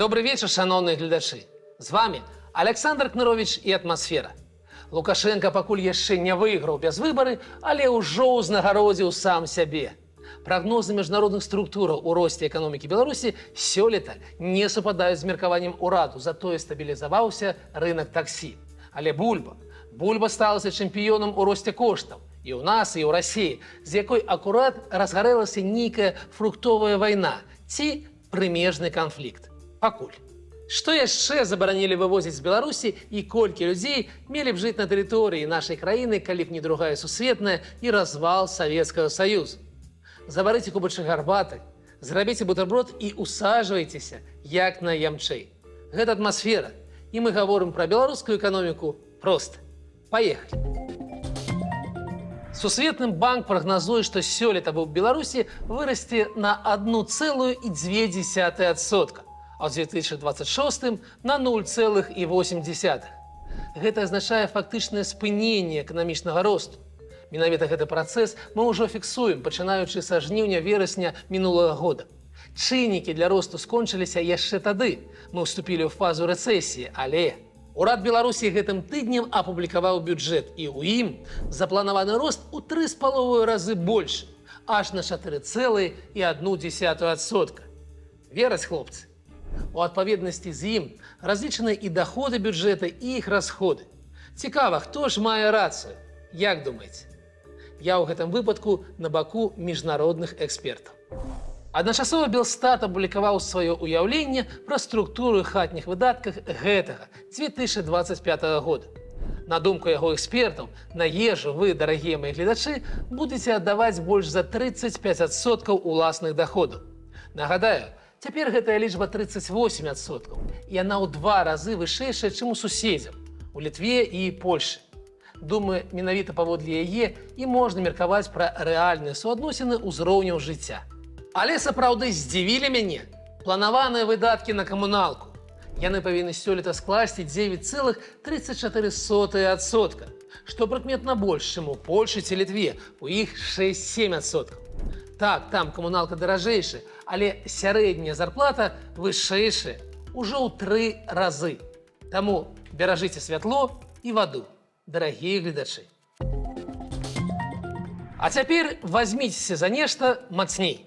Добрый вечер, шановные глядачи. З вами Александр Кнырович и «Атмосфера». Лукашенко пакуль яшчэ не выйграў без выбары, але ўжо ўзнагародзіў сам сябе. Прогнозы международных структураў у росце эканомікі Беларусі сёлета не супадаюць з меркаваннем ураду, затое стабілізаваўся рынок таксі. Але Бульба сталася чэмпіёнам у росце коштаў і ў нас, і ў Расіі, з якой акурат разгарэлася нейкая фруктовая вайна ці прымежны канфлікт. Пакуль. Што яшчэ забаранілі вывозіць з Беларусі і колькі людзей мелі б жыць на тэрыторыі нашай краіны, калі б не другая сусветная і развал Савецкага Саюза? Заварыце кубачак гарбаты, зрабіце бутэрброд і усаджвайцеся як найямчэй. Гэта «Атмосфера», і мы гаворым пра беларускую эканоміку проста. Паехалі. Сусветны банк прагназуе, што сёлета ў Беларусі вырасце на 1,2%, а ў 2026 на 0,8%. Гэта азначае фактычнае спыненне эканамічнага росту. Менавіта гэты працэс мы ўжо фіксуем, пачынаючы са жніўня-верасня мінулага года. Чыннікі для росту скончыліся яшчэ тады. Мы ўступілі ў фазу рэцэсіі, але урад Беларусі гэтым тыднем апублікаваў бюджэт, і ў ім запланаваны рост у 3,5 разы больш, аж на 4,1%. Вераць, хлопцы? У адпаведнасці з ім разлічаны і даходы бюджэта, і іх расходы. Цікава, хто ж мае рацыю? Як думаеце? Я ў гэтым выпадку на баку міжнародных экспертаў. Адначасова Белстат апублікаваў сваё ўяўленне пра структуру хатніх выдатках гэтага 2025 года. На думку яго экспертаў, на ежу вы, дарагія мои гледачы, будзеце аддаваць больш за 35% уласных доходаў. Нагадаю, цяпер гэтая лічба 38%, і яна ў 2 разы вышэйшая, чым у суседзяў, у Літве і Польшы. Думаю, менавіта паводле яе і можна меркаваць пра рэальныя суадносіны ўзроўняў жыцця. Але сапраўды здзівілі мяне планаваныя выдаткі на камуналку. Яны павінны сёлета скласці 9,34%, што прыкметна больш, чым у Польшы ці Літве, у іх 6-7%. Так, там камуналка даражэйшая, але сярэдняя зарплата вышэйшая ўжо ў 3 разы. Таму беражыце святло і ваду, дарагія гледачы. А цяпер вазьміцеся за нешта мацней.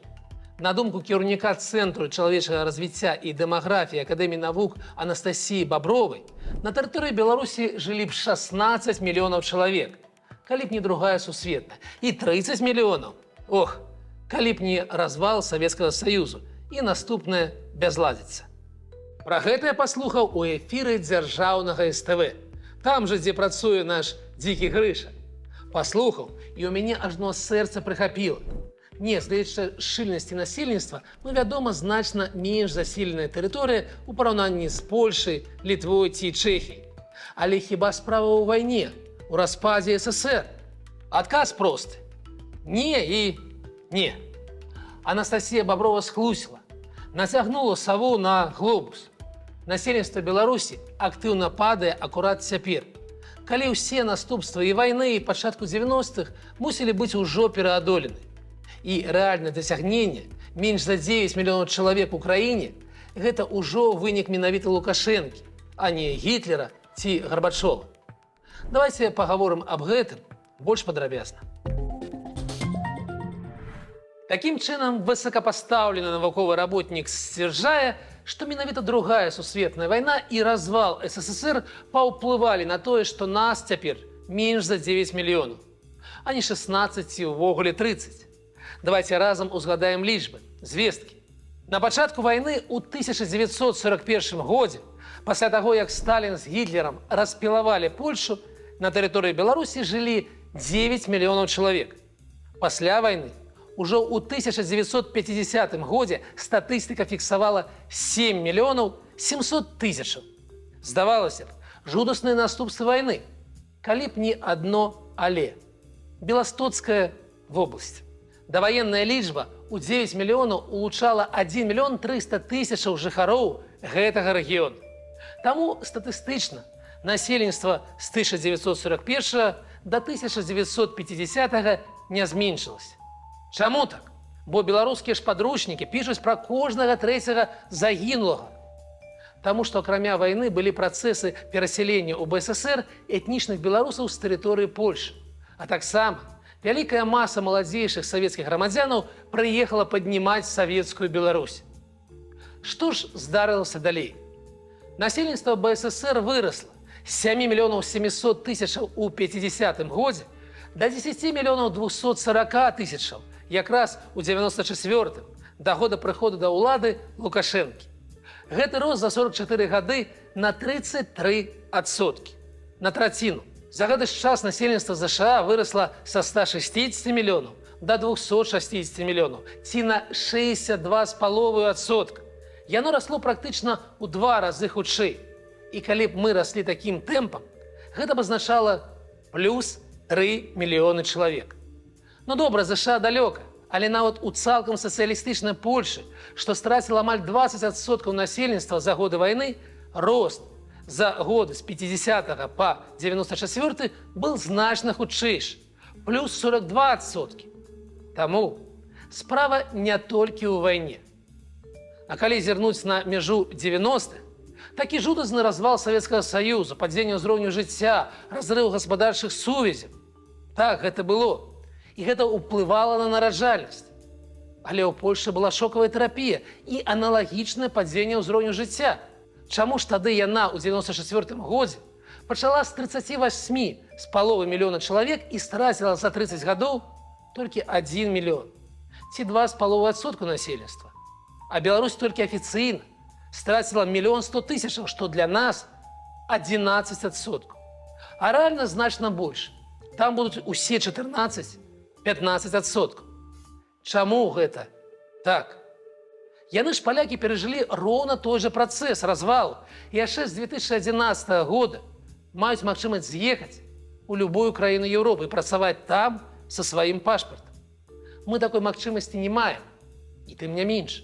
На думку кіраўніка Цэнтру чалавечага развіцця і дэмаграфіі Акадэміі навук Анастасіі Бабровай, на тэрыторыі Беларусі жылі б 16 мільёнаў чалавек, калі б не другая сусветная, і 30 мільёнаў. Ох, калі б не развал Савецкага Саюзу і наступная бязладзіца. Пра гэта я паслухаў у эфіры дзяржаўнага СТВ, там жа, дзе працуе наш дзікі Грыша. Паслухаў, і ў мяне ажно сэрца прыхапіла. Не, здаецца, шчыльнасці насельніцтва, вядома, значна менш заселеная тэрыторыя ў параўнанні з Польшай, Літвой ці Чэхіяй. Але хіба справа ў вайне, у распадзе СССР? Адказ просты. Не і не. Анастасія Баброва схлусіла, нацягнула саву на глобус. Насельніцтва Беларусі актыўна падае акурат цяпер, калі ўсе наступствы і вайны і пачатку 90-х мусілі быць ужо пераадолены. І рэальнае дасягненне менш за 9 мільёнаў чалавек у краіне – гэта ўжо вынік менавіта Лукашэнкі, а не Гітлера ці Гарбачова. Давайце пагаворым аб гэтым больш падрабязна. Такім чынам, высокапастаўлены навуковы работнік сцвярджае, што менавіта другая сусветная вайна і развал СССР паўплывалі на тое, што нас цяпер менш за 9 мільёнаў, а не 16 ці ўвогуле 30. Давайте разам узгадаем лічбы, звесткі. На пачатку вайны ў 1941 годзе, пасля таго, як Сталін з Гітлерам распілавалі Польшу, на тэрыторыі Беларусі жылі 9 мільёнаў чалавек. Пасля вайны, ужо ў 1950 годзе статыстыка фіксавала 7 мільёнаў 700 тысячаў. Здавалася б, жудасныя наступствы вайны. Калі б не адно але. Беластоцкая вобласць. Даваенная лічба ў 9 мільёнаў улучала 1 мільён 300 тысячаў жыхароў гэтага рэгіёна. Таму статыстычна насельніцтва з 1941 до 1950 не зменшылася. Чаму так? Бо беларускія ж падручнікі пішуць пра кожнага трэцяга загінулага. Таму што акрамя вайны былі працэсы перасялення ў БССР этнічных беларусаў з тэрыторыі Польшы. А таксама вялікая маса маладзейшых савецкіх грамадзянаў прыехала паднімаць савецкую Беларусь. Што ж здарылася далей? Насельніцтва БССР вырасла з 7 мільёнаў 700 тысячаў у 50-м годзе да 10 мільёнаў 240 тысячаў якраз у 94-м, да года прыходу да ўлады Лукашэнкі. Гэты рост за 44 гады на 33%, на траціну. За гэты час насельніцтва ЗША вырасла са 160 мільёнаў да 260 мільёнаў, ці на 62,5%. Яно расло практычна ў 2 разы хутчэй. І калі б мы раслі такім тэмпам, гэта б азначала плюс 3 мільёны чалавек. Ну добра, ЗША далёка, але нават у цалкам сацыялістычнай Польшы, што страціла амаль 20% насельніцтва за годы вайны, рост за годы з 50 па 94 был значна хутчэйшы, плюс 42%. Таму справа не толькі ў вайне. А калі зірнуць на мяжу 90-х, такі жудасны развал Савецкага Саюзу, падзенне ўзроўню жыцця, разрыў гаспадарчых сувязяў. Так, гэта было. І гэта ўплывала на нараджальнасць. Але ў Польшы была шокавая тэрапія і аналагічнае падзенне ўзроўню жыцця. Чаму ж тады яна ў 94 годзе пачала з 38,5 мільёна чалавек і страціла за 30 гадоў толькі 1 мільён, ці 2,5% насельніцтва. А Беларусь толькі афіцыйна страціла 1 100 000 тысячаў, што для нас 11%. А рэальна значна больш. Там будуць усе 14-15%. Чаму гэта так? Яны ж палякі перажылі роўна той жа працэс развалу. І яшчэ з 2011 года маюць магчымасць з'ехаць у любую краіну Еўропы і працаваць там са сваім пашпартам. Мы такой магчымасці не маем, і тым не менш.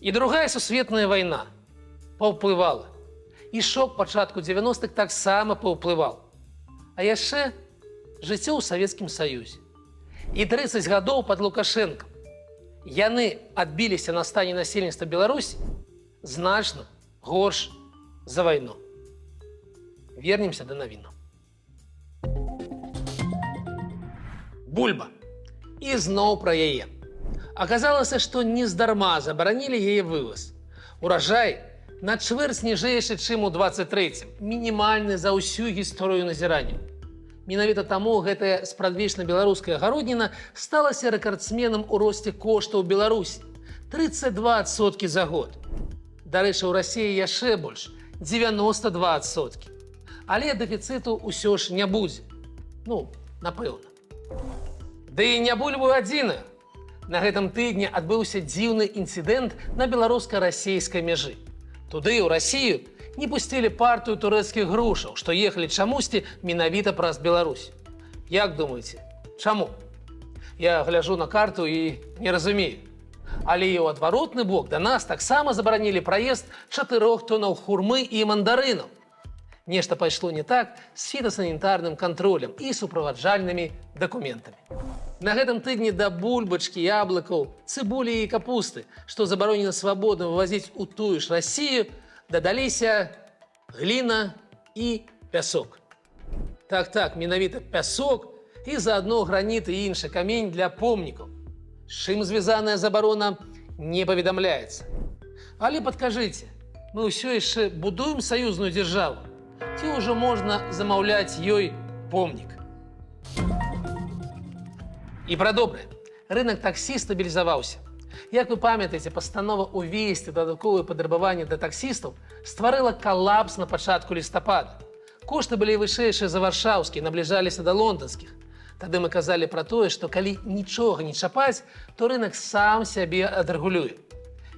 І другая сусветная вайна паўплывала. І шок пачатку 90-х таксама паўплываў. А яшчэ жыццё ў Савецкім Саюзе. І 30 гадоў пад Лукашэнкам яны адбіліся на стане насельніцтва Беларусі значна горш за вайну. Вернемся да навіну. Бульба. І зноў пра яе. Аказалася, што нездарма забаранілі яе вываз. Уражай на чвэрць ніжэйшы, чым у 23-м, мінімальны за ўсю гісторыю назірання. Менавіта таму гэтая спрадвечна беларуская гародніна сталася рэкардсменам у росце коштаў Беларусі – 32% за год. Дарэчы, у Расіі яшчэ больш – 92%. Але дэфіцыту ўсё ж не будзе. Ну, напэўна. Ды і не бульбу адзіную. На гэтым тыдні адбыўся дзіўны інцыдэнт на беларуска-расейскай мяжы. Туды, у Расію, не пусцілі партыю турэцкіх грушаў, што ехалі чамусьці менавіта праз Беларусь. Як думаеце, чаму? Я гляджу на карту і не разумею. Але і ў адваротны бок да нас таксама забаранілі праезд 4 тонаў хурмы і мандарынаў. Нешта пайшло не так з фітасанітарным кантролем і суправаджальнымі дакументамі. На гэтым тыдні да бульбачкі, яблыкаў, цыбулі і капусты, што забаронена свабодна вывазіць у тую ж Расію, дадаліся гліна і пясок. Так, менавіта пясок і заадно граніт і іншы камень для помнікаў. З чым звязаная забарона не паведамляецца. Але падкажыце, мы ўсё яшчэ будуем саюзную дзяржаву? Ці ўжо можна замаўляць ёй помнік? І пра добрае. Рынак таксі стабілізаваўся. Як вы памятаеце, пастанова ўвесці дадатковыя патрабаванні да таксістаў стварыла калапс на пачатку лістапада. Кошты былі вышэйшыя за варшаўскія, набліжаліся да лонданскіх. Тады мы казалі пра тое, што калі нічога не чапаць, то рынак сам сябе адрэгулюе.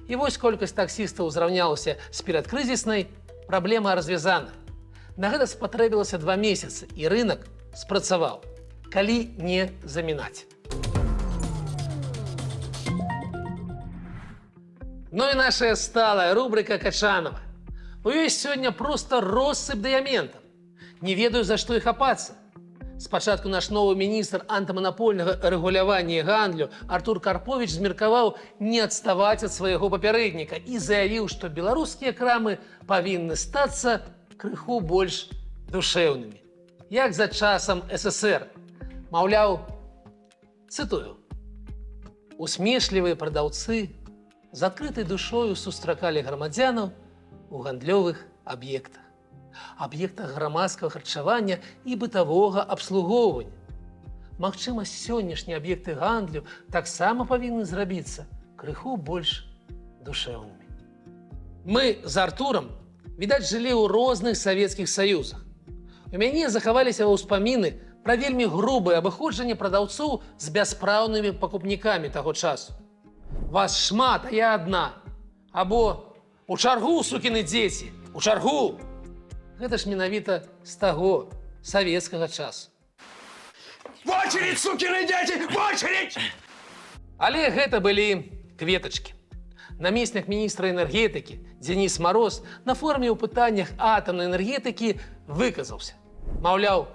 І вось колькасць таксістаў зраўнялася з перадкрызіснай, праблема развязана. На гэта спатрэбілася 2 месяцы, і рынак спрацаваў. Калі не замінаць. Ну і наша сталая рубрика Качанова. У ёй сёння проста россыпь дыяментаў. Не ведаю, за што іх хапацца. Спачатку наш новый министр антимонопольного регулявання гандлю Артур Карпович змеркаваў не адставаць ад свайго папярэдніка і заявіў, што беларускія крамы павінны стацца крыху больш душэўнымі, як за часам СССР. Маўляў, цытую: «Усмешлівыя прадаўцы з адкрытай душою сустракалі грамадзянаў у гандлёвых аб'ектах, аб'ектах грамадскага харчавання і бытавога абслугоўвання. Магчыма, сённяшнія аб'екты гандлю таксама павінны зрабіцца крыху больш душэўнымі». Мы з Артурам, відаць, жылі ў розных савецкіх саюзах. У мяне захаваліся ўспаміны пра вельмі грубае абыходжанне прадаўцоў з бяспраўнымі пакупнікамі таго часу. «Вас шмат, а я адна». Або «У чаргу, сукіны дзеці, у чаргу». Гэта ж менавіта з таго савецкага часу. В очередь, сукины дети, в очередь! Але гэта былі кветачкі. Намеснік міністра энергетыкі Денис Мороз на форуме ў пытаннях атамнай энергетыкі выказаўся. Маўляў,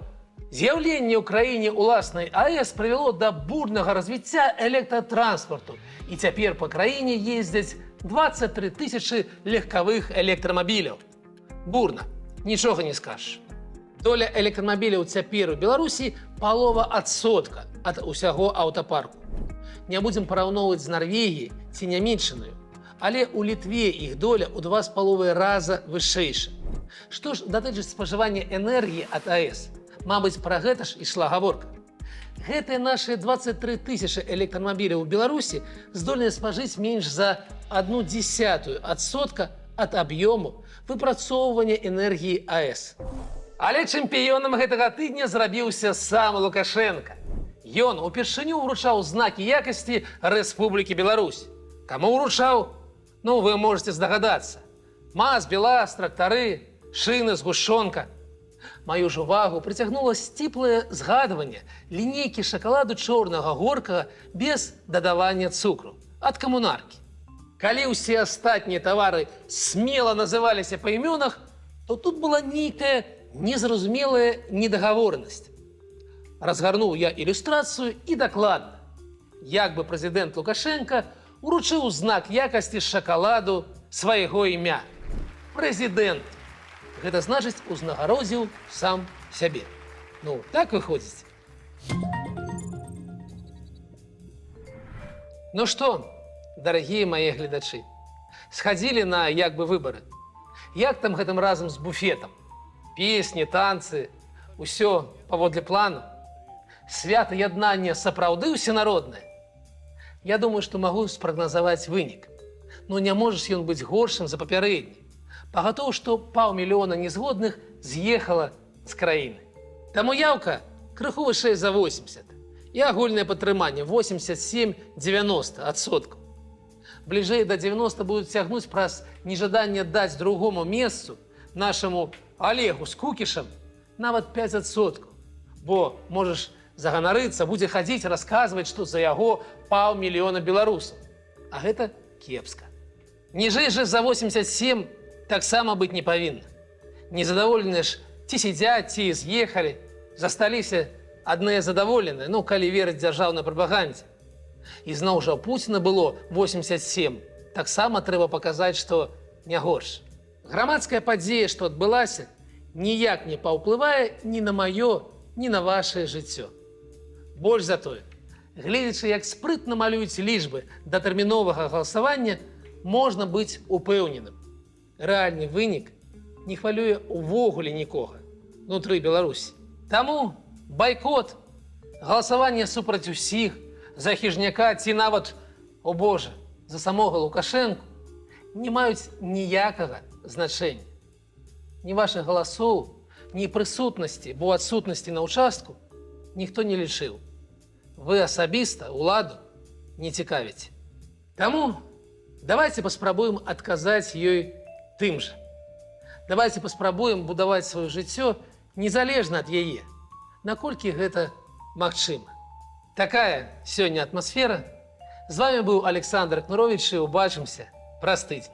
з'яўленне ў краіне уласнай АЭС прывяло да бурнага развіцця электратранспарту, і цяпер па краіне ездзяць 23 тысячы легкавых электрамабіляў. Бурна, нічога не скажаш. Доля электрамабіляў цяпер у Беларусі палова% ад усяго аўтапарку. Не будзем параўноўваць з Нарвегіяй ці Нямецчынаю, але ў Літве іх доля ў 2,5 раза вышэйшая. Што ж датычыць спажывання энергіі ад АЭС? Мабыць, пра гэта ж ішла гаворка. Гэтыя нашы 23 тысячы электрамабіляў у Беларусі здольныя спажыць менш за 0,1% ад аб'ёму выпрацоўвання энергіі АЭС. Але чэмпіёнам гэтага тыдня зрабіўся сам Лукашенко. Ён упершыню ўручаў знакі якасці Рэспублікі Беларусь. Каму ўручаў? Ну, вы можете здагадацца. МАЗ, БелАЗ, трактары, шыны, згушчонка. Маю ж увагу прыцягнула сціплае згадванне лінейкі шакаладу чорнага горкага без дадавання цукру ад камунаркі. Калі ўсе астатнія тавары смела называліся па імёнах, то тут была нейкая незразумелая недагаворанасць. Разгарнуў я ілюстрацыю і дакладна. Як бы прэзідэнт Лукашенко уручыў знак якасці шакаладу свайго імя. Прэзідэнт. Гэта значыць, узнагародзіў сам сябе. Ну, так выходзіць. Ну што, дарагія мае гледачы, схадзілі на як бы выбары. Як там гэтым разам з буфетам? Песні, танцы, усё паводле плану. Свята яднання сапраўды усенароднае. Я думаю, што магу спрагназаваць вынік. Ну, не можаш ён быць горшым за папярэдні. Пагатоў, што 500 000 незгодных з'ехала з краіны. Таму яўка крыху вышэй за 80. І агульнае падтрыманне 87-90%. Бліжэй да 90 будуць цягнуць праз нежаданне даць другому месцу, нашаму Олегу з Кукішам, нават 5%. Бо можаш заганарыцца, будзе хадзіць, расказваць, што за яго 500 000 беларусаў. А гэта кепска. Ніжэй жа за 87 таксама быць не павінна. Незадаволеныя ж ці сядзяць, ці з'ехалі, засталіся адныя задаволеныя, ну, калі верыць дзяржаўнай прапагандзе. І зноў жа Пуціна было 87. Таксама трэба паказаць, што не горш. Грамадская падзея, што адбылася, ніяк не паўплывае ні на маё, ні на вашае жыццё. Больш за тое, гледзячы, як спрытна малююць лічбы да тэрміновага галасавання, можна быць упэўненым. Рэальны вынік не хвалюе увогуле нікога внутры Беларусі. Таму байкот, галасаванне супраць усіх, за хіжняка ці нават, о Боже, за самога Лукашэнку не маюць ніякага значэння. Ні вашых галасоў, ні прысутнасці, бо адсутнасці на ўчастку ніхто не лічыў. Вы асабіста ўладу не цікавіце. Таму давайте паспрабуем адказаць ёй тым жа. Давайте паспрабуем будаваць сваё жыццё незалежна ад яе, наколькі гэта магчыма. Такая сёння атмасфера. З вами быў Александр Кнурович, і ўбачымся праз тыдзень.